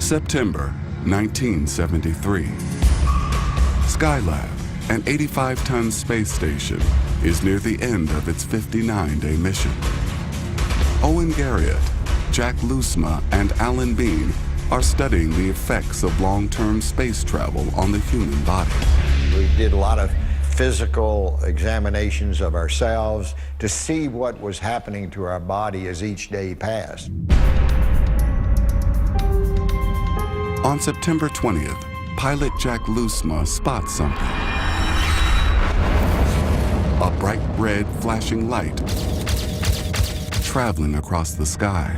September 1973. Skylab, an 85-ton space station, is near the end of its 59-day mission. Owen Garriott, Jack Loosma, and Alan Bean are studying the effects of long-term space travel on the human body. We did a lot of physical examinations of ourselves to see what was happening to our body as each day passed. On September 20th, pilot Jack Loosma spots something. A bright red flashing light traveling across the sky.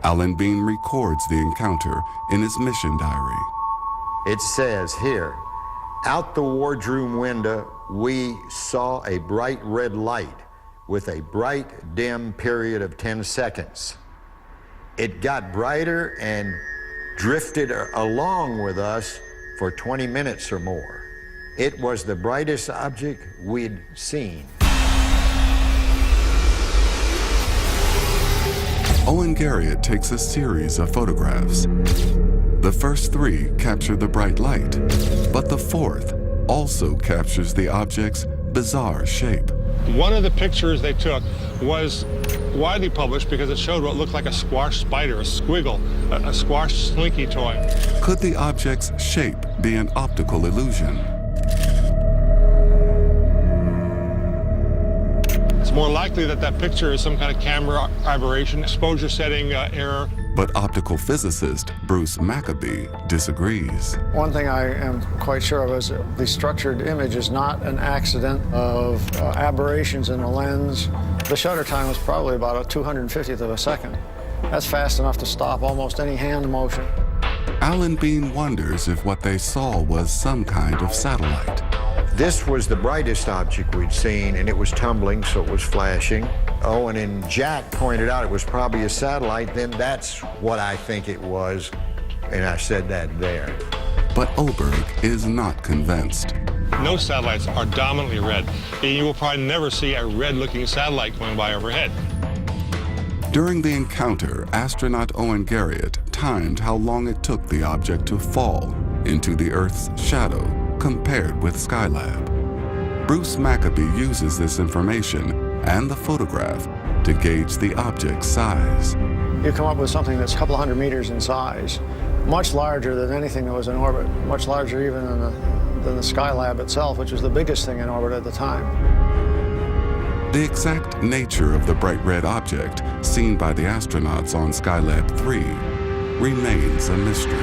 Alan Bean records the encounter in his mission diary. It says here, out the wardroom window, we saw a bright red light with a bright, dim period of 10 seconds. It got brighter and drifted along with us for 20 minutes or more. It was the brightest object we'd seen. Owen Garriott takes a series of photographs. The first three capture the bright light, but the fourth also captures the object's bizarre shape. One of the pictures they took was widely published because it showed what looked like a squash spider, a squiggle, a squash slinky toy. Could the object's shape be an optical illusion? It's more likely that that picture is some kind of camera aberration, exposure setting error. But optical physicist Bruce Maccabee disagrees. One thing I am quite sure of is that the structured image is not an accident of aberrations in the lens. The shutter time was probably about a 250th of a second. That's fast enough to stop almost any hand motion. Alan Bean wonders if what they saw was some kind of satellite. This was the brightest object we'd seen, and it was tumbling, so it was flashing. Owen and Jack pointed out it was probably a satellite. Then that's what I think it was, and I said that there. But Oberg is not convinced. No satellites are dominantly red, and you will probably never see a red-looking satellite going by overhead. During the encounter, astronaut Owen Garriott timed how long it took the object to fall into the Earth's shadow compared with Skylab. Bruce Maccabee uses this information and the photograph to gauge the object's size. You come up with something that's a couple hundred meters in size, much larger than anything that was in orbit, much larger even than the Skylab itself, which was the biggest thing in orbit at the time. The exact nature of the bright red object seen by the astronauts on Skylab 3 remains a mystery.